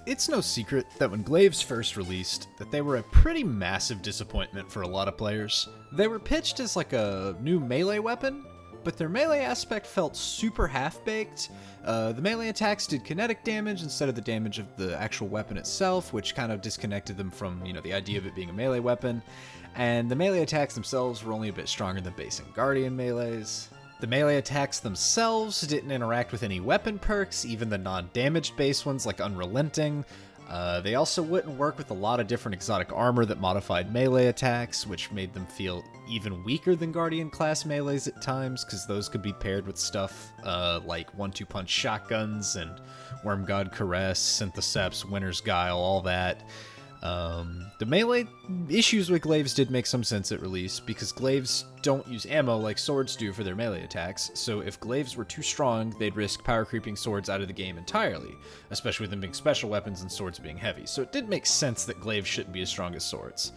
It's no secret that when Glaives first released, that they were a pretty massive disappointment for a lot of players. They were pitched as like a new melee weapon, but their melee aspect felt super half-baked. The melee attacks did kinetic damage instead of the damage of the actual weapon itself, which kind of disconnected them from, the idea of it being a melee weapon. And the melee attacks themselves were only a bit stronger than base and guardian melees. The melee attacks themselves didn't interact with any weapon perks, even the non-damaged base ones like Unrelenting. They also wouldn't work with a lot of different exotic armor that modified melee attacks, which made them feel even weaker than Guardian class melees at times, because those could be paired with stuff like 1-2 punch shotguns and Worm God Caress, Syntheseps, Winter's Guile, all that. The melee issues with Glaives did make some sense at release, because Glaives don't use ammo like swords do for their melee attacks, so if Glaives were too strong, they'd risk power creeping swords out of the game entirely, especially with them being special weapons and swords being heavy, so it did make sense that Glaives shouldn't be as strong as swords.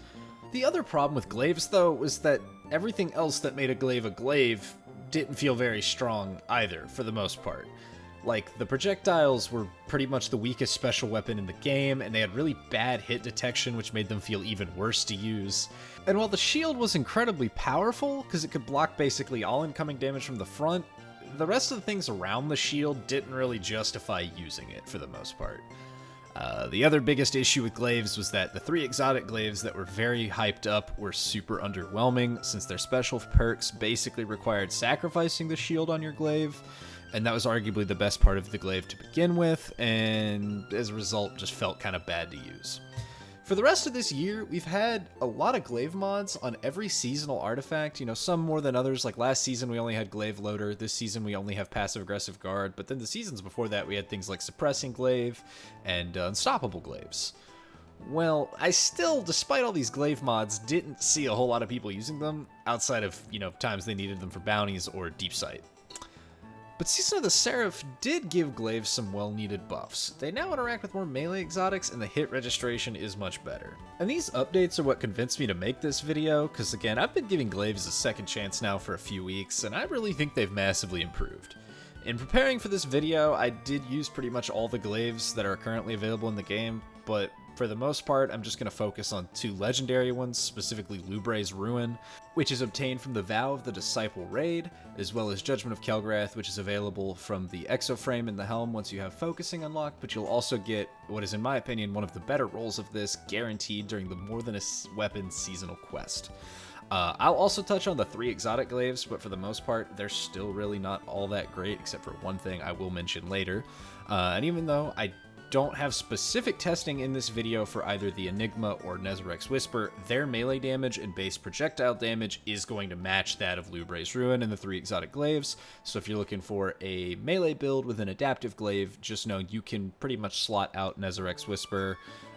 The other problem with Glaives, though, was that everything else that made a Glaive didn't feel very strong either, for the most part. Like, the projectiles were pretty much the weakest special weapon in the game, and they had really bad hit detection, which made them feel even worse to use. And while the shield was incredibly powerful, because it could block basically all incoming damage from the front, the rest of the things around the shield didn't really justify using it for the most part. The other biggest issue with Glaives was that the 3 exotic Glaives that were very hyped up were super underwhelming, since their special perks basically required sacrificing the shield on your Glaive, and that was arguably the best part of the Glaive to begin with, and as a result just felt kind of bad to use. For the rest of this year, we've had a lot of Glaive mods on every seasonal artifact, some more than others. Like last season we only had Glaive Loader, this season we only have Passive Aggressive Guard, but then the seasons before that we had things like Suppressing Glaive and Unstoppable Glaives. Well, I still, despite all these Glaive mods, didn't see a whole lot of people using them, outside of, times they needed them for bounties or deep sight. But Season of the Seraph did give Glaives some well-needed buffs. They now interact with more melee exotics, and the hit registration is much better. And these updates are what convinced me to make this video, because again, I've been giving Glaives a second chance now for a few weeks, and I really think they've massively improved. In preparing for this video, I did use pretty much all the Glaives that are currently available in the game, but for the most part, I'm just going to focus on 2 legendary ones, specifically Lubre's Ruin, which is obtained from the Vow of the Disciple raid, as well as Judgment of Kelgrath, which is available from the Exoframe in the Helm once you have Focusing unlocked, but you'll also get what is, in my opinion, one of the better rolls of this guaranteed during the More Than a Weapon seasonal quest. I'll also touch on the 3 exotic Glaives, but for the most part, they're still really not all that great, except for one thing I will mention later. And even though I don't have specific testing in this video for either the Enigma or Nezarec Whisper, their melee damage and base projectile damage is going to match that of Lubre's Ruin and the 3 exotic Glaives, so if you're looking for a melee build with an adaptive Glaive, just know you can pretty much slot out Nezarec Whisper,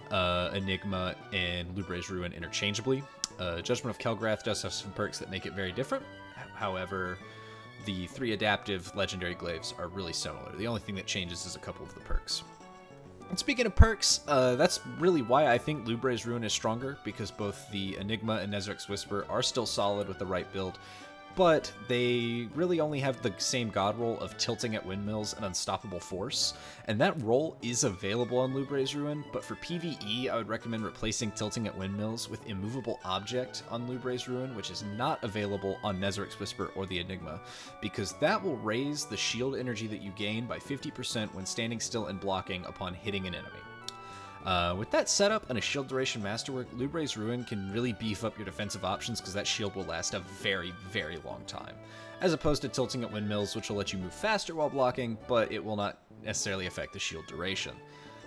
Enigma, and Lubre's Ruin interchangeably. Judgment of Kelgrath does have some perks that make it very different, however, the 3 adaptive legendary Glaives are really similar. The only thing that changes is a couple of the perks. And speaking of perks, that's really why I think Lubre's Ruin is stronger, because both the Enigma and Nezarec Whisper are still solid with the right build, but they really only have the same god roll of Tilting at Windmills and Unstoppable Force, and that roll is available on Lubre's Ruin, but for PvE I would recommend replacing Tilting at Windmills with Immovable Object on Lubre's Ruin, which is not available on Nezarec Whisper or the Enigma, because that will raise the shield energy that you gain by 50% when standing still and blocking upon hitting an enemy. With that setup and a shield duration masterwork, Lubre's Ruin can really beef up your defensive options because that shield will last a very, very long time, as opposed to Tilting at Windmills, which will let you move faster while blocking, but it will not necessarily affect the shield duration.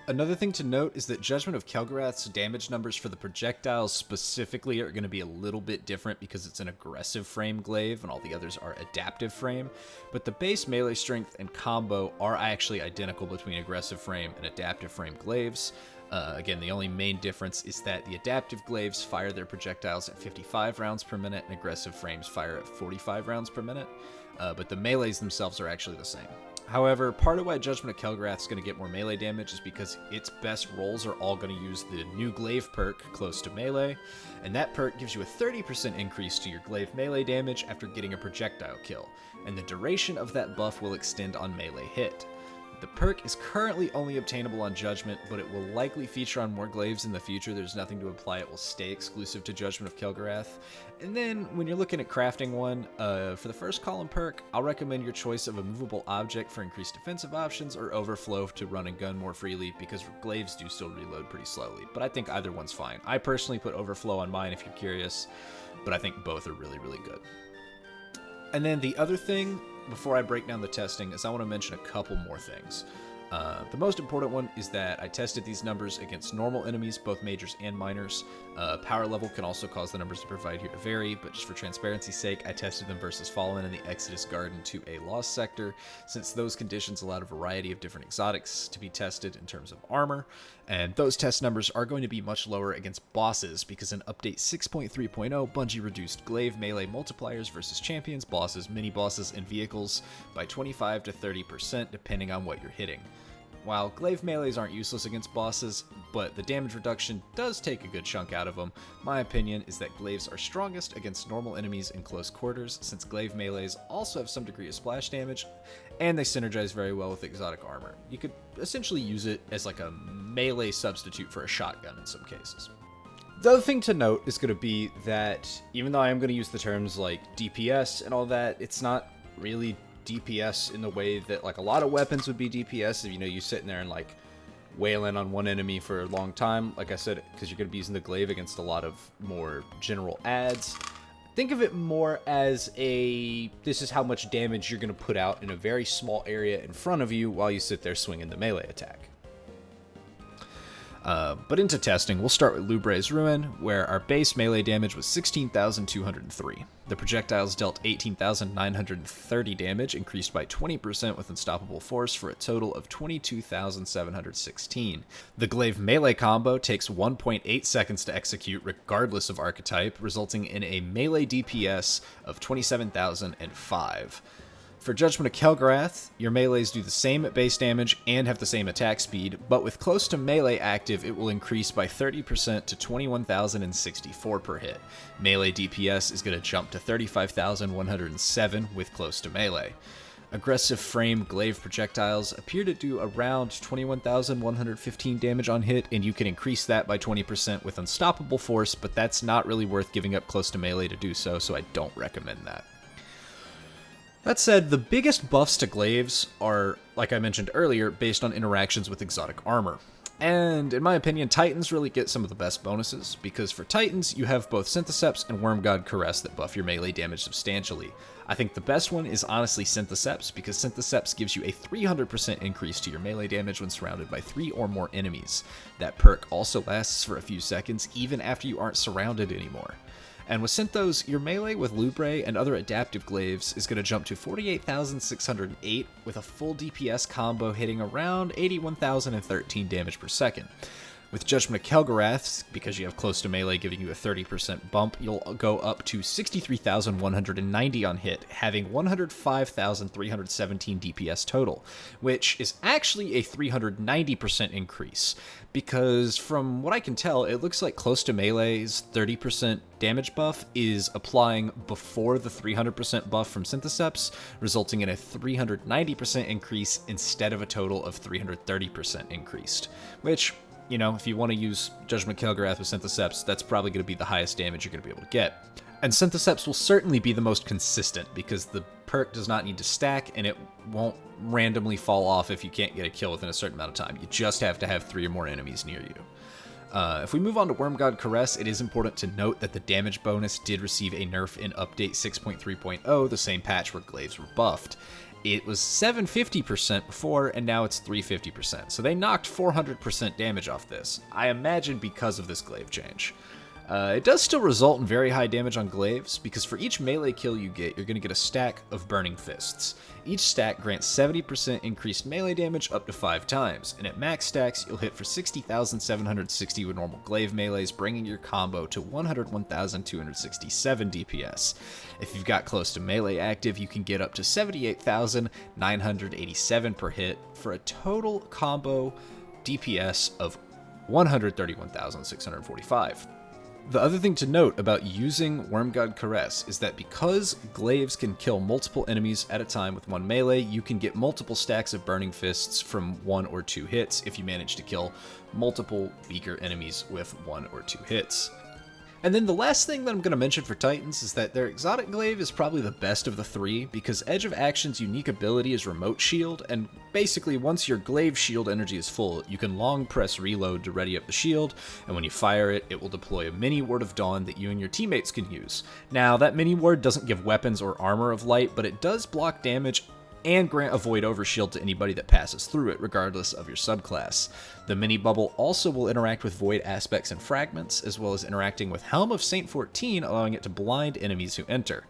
Another thing to note is that Judgment of Kelgrath's damage numbers for the projectiles specifically are going to be a little bit different because it's an aggressive frame Glaive and all the others are adaptive frame, but the base melee strength and combo are actually identical between aggressive frame and adaptive frame Glaives. Again, the only main difference is that the adaptive Glaives fire their projectiles at 55 rounds per minute and aggressive frames fire at 45 rounds per minute, but the melees themselves are actually the same. However, part of why Judgment of Kelgrath is going to get more melee damage is because its best rolls are all going to use the new Glaive perk, Close to Melee, and that perk gives you a 30% increase to your Glaive melee damage after getting a projectile kill, and the duration of that buff will extend on melee hit. The perk is currently only obtainable on Judgment, but it will likely feature on more Glaives in the future. There's nothing to imply it will stay exclusive to Judgment of Kel'Garath. And then, when you're looking at crafting one, for the first column perk, I'll recommend your choice of a movable object for increased defensive options, or Overflow to run and gun more freely, because Glaives do still reload pretty slowly. But I think either one's fine. I personally put Overflow on mine if you're curious, but I think both are really, really good. And then the other thing, before I break down the testing, is I want to mention a couple more things. The most important one is that I tested these numbers against normal enemies, both majors and minors. Power level can also cause the numbers to provide here to vary, but just for transparency's sake, I tested them versus Fallen in the Exodus Garden to a Lost Sector, since those conditions allowed a variety of different exotics to be tested in terms of armor, and those test numbers are going to be much lower against bosses, because in Update 6.3.0, Bungie reduced Glaive melee multipliers versus champions, bosses, mini-bosses, and vehicles by 25 to 30% depending on what you're hitting. While Glaive melees aren't useless against bosses, but the damage reduction does take a good chunk out of them, my opinion is that Glaives are strongest against normal enemies in close quarters, since Glaive melees also have some degree of splash damage, and they synergize very well with exotic armor. You could essentially use it as like a melee substitute for a shotgun in some cases. The other thing to note is going to be that even though I am going to use the terms like DPS and all that, it's not really DPS in the way that like a lot of weapons would be DPS. If you sitting there and like wailing on one enemy for a long time, like I said, because you're going to be using the Glaive against a lot of more general adds. Think of it more as this is how much damage you're going to put out in a very small area in front of you while you sit there swinging the melee attack. But into testing, we'll start with Lubre's Ruin, where our base melee damage was 16,203. The projectiles dealt 18,930 damage, increased by 20% with Unstoppable Force for a total of 22,716. The Glaive melee combo takes 1.8 seconds to execute regardless of archetype, resulting in a melee DPS of 27,005. For Judgment of Kel'Garath, your melees do the same at base damage and have the same attack speed, but with close to melee active, it will increase by 30% to 21,064 per hit. Melee DPS is going to jump to 35,107 with close to melee. Aggressive frame Glaive projectiles appear to do around 21,115 damage on hit, and you can increase that by 20% with Unstoppable Force, but that's not really worth giving up close to melee to do so, so I don't recommend that. That said, the biggest buffs to Glaives are, like I mentioned earlier, based on interactions with exotic armor. And in my opinion, Titans really get some of the best bonuses, because for Titans, you have both Syntheseps and Wormgod Caress that buff your melee damage substantially. I think the best one is honestly Syntheseps, because Syntheseps gives you a 300% increase to your melee damage when surrounded by 3 or more enemies. That perk also lasts for a few seconds, even after you aren't surrounded anymore. And with Synthos, your melee with Lubre and other adaptive Glaives is going to jump to 48,608 with a full DPS combo hitting around 81,013 damage per second. With Judgment of Kel'Garath, because you have close to melee giving you a 30% bump, you'll go up to 63,190 on hit, having 105,317 DPS total, which is actually a 390% increase, because from what I can tell, it looks like close to melee's 30% damage buff is applying before the 300% buff from Syntheseps, resulting in a 390% increase instead of a total of 330% increased, which, if you want to use Judgment Kel'Garath with Syntheseps, that's probably going to be the highest damage you're going to be able to get. And Syntheseps will certainly be the most consistent, because the perk does not need to stack, and it won't randomly fall off if you can't get a kill within a certain amount of time. You just have to have 3 or more enemies near you. If we move on to Wormgod Caress, it is important to note that the damage bonus did receive a nerf in Update 6.3.0, the same patch where Glaives were buffed. It was 750% before, and now it's 350%, so they knocked 400% damage off this, I imagine because of this Glaive change. It does still result in very high damage on Glaives, because for each melee kill you get, you're going to get a stack of Burning Fists. Each stack grants 70% increased melee damage up to 5 times, and at max stacks, you'll hit for 60,760 with normal Glaive melees, bringing your combo to 101,267 DPS. If you've got close to melee active, you can get up to 78,987 per hit, for a total combo DPS of 131,645. The other thing to note about using Wormgod Caress is that because Glaives can kill multiple enemies at a time with one melee, you can get multiple stacks of Burning Fists from 1 or 2 hits if you manage to kill multiple weaker enemies with 1 or 2 hits. And then the last thing that I'm going to mention for Titans is that their Exotic Glaive is probably the best of the 3 because Edge of Action's unique ability is Remote Shield, and basically once your Glaive shield energy is full, you can long press reload to ready up the shield, and when you fire it, it will deploy a mini Ward of Dawn that you and your teammates can use. Now, that mini ward doesn't give weapons or armor of light, but it does block damage and grant a Void Overshield to anybody that passes through it, regardless of your subclass. The mini bubble also will interact with Void aspects and fragments, as well as interacting with Helm of Saint 14, allowing it to blind enemies who enter.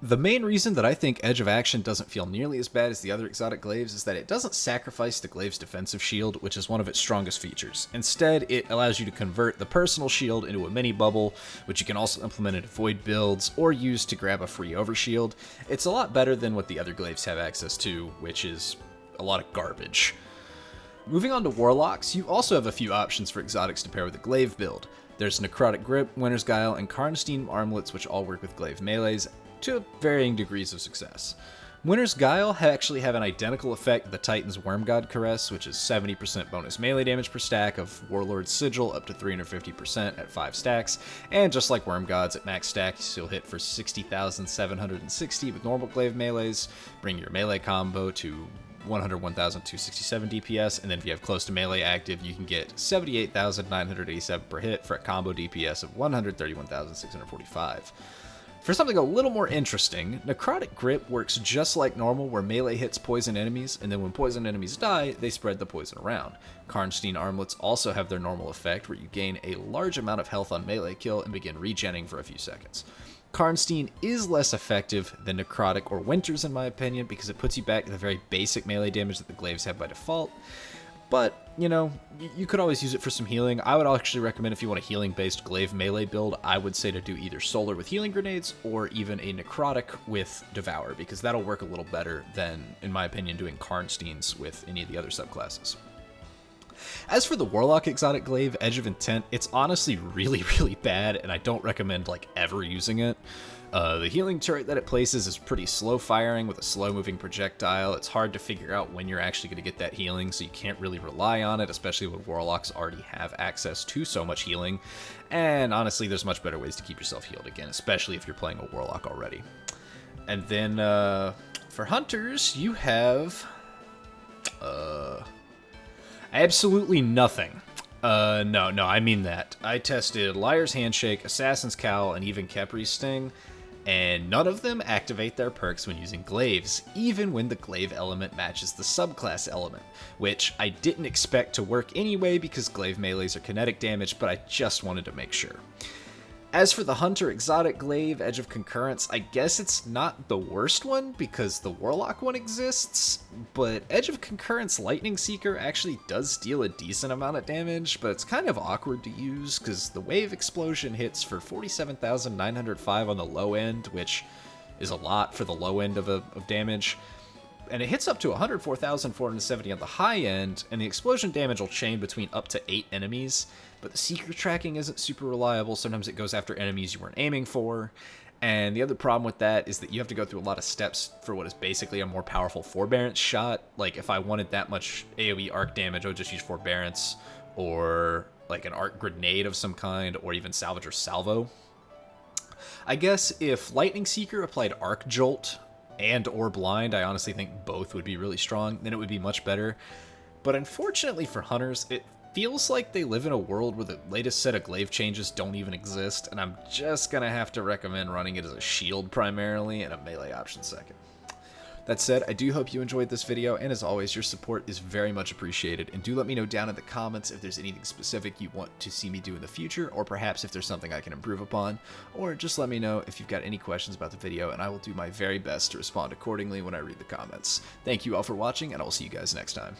The main reason that I think Edge of Action doesn't feel nearly as bad as the other exotic Glaives is that it doesn't sacrifice the Glaive's defensive shield, which is one of its strongest features. Instead, it allows you to convert the personal shield into a mini bubble, which you can also implement into Void builds, or use to grab a free overshield. It's a lot better than what the other Glaives have access to, which is a lot of garbage. Moving on to Warlocks, you also have a few options for exotics to pair with a Glaive build. There's Necrotic Grip, Winter's Guile, and Karnstein Armlets, which all work with Glaive melees, to varying degrees of success. Winter's Guile actually have an identical effect to the Titan's Wormgod Caress, which is 70% bonus melee damage per stack of Warlord's Sigil up to 350% at 5 stacks, and just like Wormgod's at max stacks, you'll hit for 60,760 with normal Glaive melees, bring your melee combo to 101,267 DPS, and then if you have close to melee active, you can get 78,987 per hit for a combo DPS of 131,645. For something a little more interesting, Necrotic Grip works just like normal, where melee hits poison enemies, and then when poison enemies die, they spread the poison around. Karnstein Armlets also have their normal effect, where you gain a large amount of health on melee kill and begin regenning for a few seconds. Karnstein is less effective than Necrotic or Winter's in my opinion, because it puts you back to the very basic melee damage that the Glaives have by default. But, you know, you could always use it for some healing. I would actually recommend, if you want a healing-based Glaive melee build, I would say to do either Solar with healing grenades or even a Necrotic with Devour, because that'll work a little better than, in my opinion, doing Karnsteins with any of the other subclasses. As for the Warlock exotic Glaive, Edge of Intent, it's honestly really, really bad, and I don't recommend, like, ever using it. The healing turret that it places is pretty slow firing with a slow moving projectile. It's hard to figure out when you're actually going to get that healing, so you can't really rely on it, especially when Warlocks already have access to so much healing. And honestly, there's much better ways to keep yourself healed again, especially if you're playing a Warlock already. And then for Hunters, you have absolutely nothing. No, I mean that. I tested Liar's Handshake, Assassin's Cowl, and even Kepri's Sting, and none of them activate their perks when using Glaives, even when the Glaive element matches the subclass element, which I didn't expect to work anyway because Glaive melees are kinetic damage, but I just wanted to make sure. As for the Hunter Exotic Glaive, Edge of Concurrence, I guess it's not the worst one because the Warlock one exists, but Edge of Concurrence Lightning Seeker actually does deal a decent amount of damage, but it's kind of awkward to use because the Wave Explosion hits for 47,905 on the low end, which is a lot for the low end of damage. And it hits up to 104,470 on the high end, and the explosion damage will chain between up to 8 enemies, but the Seeker tracking isn't super reliable. Sometimes it goes after enemies you weren't aiming for, and the other problem with that is that you have to go through a lot of steps for what is basically a more powerful Forbearance shot. Like, if I wanted that much AoE arc damage, I would just use Forbearance, or like an arc grenade of some kind, or even Salvager Salvo. I guess if Lightning Seeker applied Arc Jolt and or Blind, I honestly think both would be really strong, then it would be much better. But unfortunately for Hunters, it feels like they live in a world where the latest set of Glaive changes don't even exist, and I'm just gonna have to recommend running it as a shield primarily and a melee option second. That said, I do hope you enjoyed this video, and as always, your support is very much appreciated, and do let me know down in the comments if there's anything specific you want to see me do in the future, or perhaps if there's something I can improve upon, or just let me know if you've got any questions about the video, and I will do my very best to respond accordingly when I read the comments. Thank you all for watching, and I will see you guys next time.